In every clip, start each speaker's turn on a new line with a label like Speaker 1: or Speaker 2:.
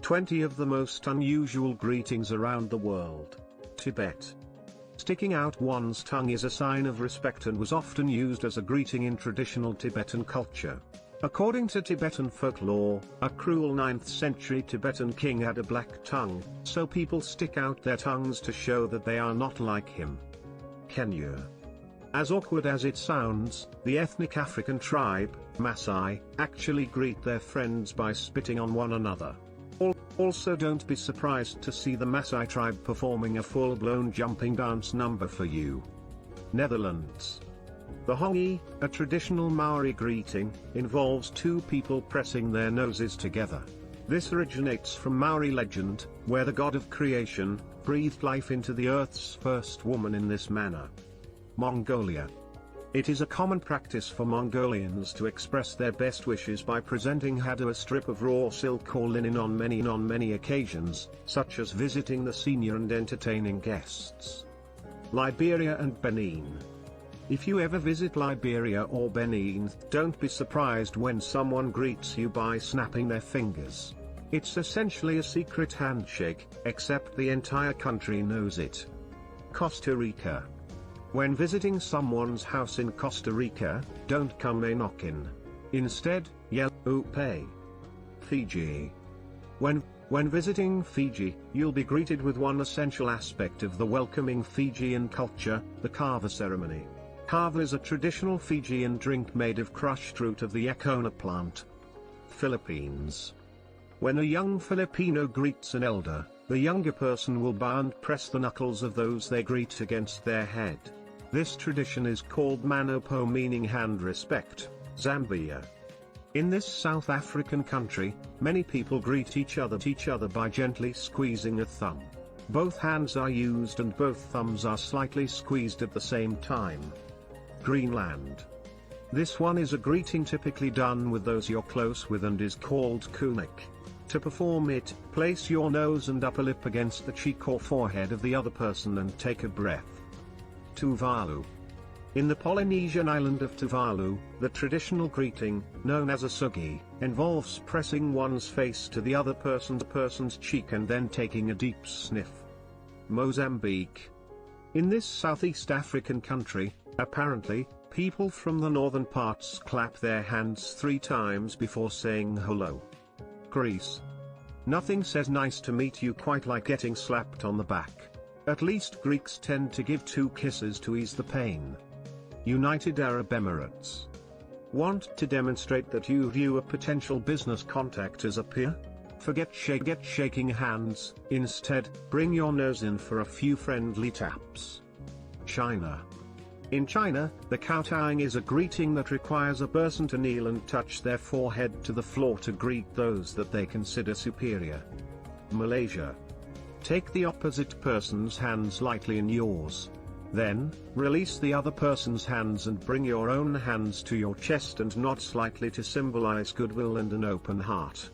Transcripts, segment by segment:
Speaker 1: 20 of the most unusual greetings around the world. Tibet. Sticking out one's tongue is a sign of respect and was often used as a greeting in traditional Tibetan culture. According to Tibetan folklore, a cruel 9th century Tibetan king had a black tongue, so people stick out their tongues to show that they are not like him. Kenya. As awkward as it sounds, the ethnic African tribe, Maasai, actually greet their friends by spitting on one another. Also, don't be surprised to see the Maasai tribe performing a full-blown jumping dance number for you. Netherlands. The hongi, a traditional Maori greeting, involves two people pressing their noses together. This originates from Maori legend, where the god of creation breathed life into the earth's first woman in this manner. Mongolia. It is a common practice for Mongolians to express their best wishes by presenting Hadu, a strip of raw silk or linen, on many occasions, such as visiting the senior and entertaining guests. Liberia and Benin. If you ever visit Liberia or Benin, don't be surprised when someone greets you by snapping their fingers. It's essentially a secret handshake, except the entire country knows it. Costa Rica. When visiting someone's house in Costa Rica, don't come a knockin'. Instead, yell "Upe." Fiji. When visiting Fiji, you'll be greeted with one essential aspect of the welcoming Fijian culture, the kava ceremony. Kava is a traditional Fijian drink made of crushed root of the Yacona plant. Philippines. When a young Filipino greets an elder, the younger person will bow and press the knuckles of those they greet against their head. This tradition is called manopo, meaning hand respect. Zambia. In this South African country, many people greet each other by gently squeezing a thumb. Both hands are used and both thumbs are slightly squeezed at the same time. Greenland. This one is a greeting typically done with those you're close with and is called kunik. To perform it, place your nose and upper lip against the cheek or forehead of the other person and take a breath. Tuvalu. In the Polynesian island of Tuvalu, the traditional greeting, known as a sugi, involves pressing one's face to the other person's cheek and then taking a deep sniff. Mozambique. In this Southeast African country, apparently, people from the northern parts clap their hands 3 times before saying hello. Greece. Nothing says nice to meet you quite like getting slapped on the back. At least Greeks tend to give 2 kisses to ease the pain. United Arab Emirates. Want to demonstrate that you view a potential business contact as a peer? Forget shaking hands, instead, bring your nose in for a few friendly taps. China. In China, the kowtowing is a greeting that requires a person to kneel and touch their forehead to the floor to greet those that they consider superior. Malaysia. Take the opposite person's hands lightly in yours. Then, release the other person's hands and bring your own hands to your chest and nod slightly to symbolize goodwill and an open heart.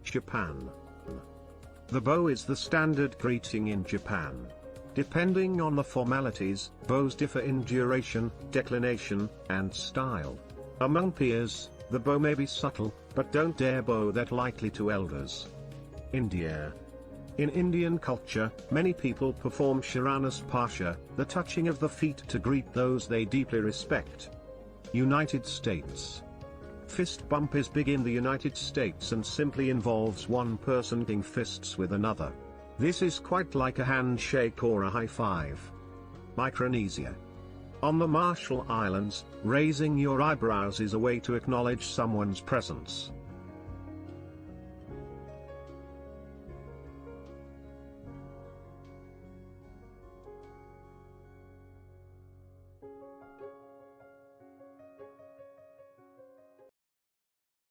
Speaker 1: Japan. The bow is the standard greeting in Japan. Depending on the formalities, bows differ in duration, declination, and style. Among peers, the bow may be subtle, but don't dare bow that lightly to elders. India. In Indian culture, many people perform Sharana Sparsha, the touching of the feet to greet those they deeply respect. United States. Fist bump is big in the United States and simply involves one person giving fists with another. This is quite like a handshake or a high five. Micronesia. On the Marshall Islands, raising your eyebrows is a way to acknowledge someone's presence.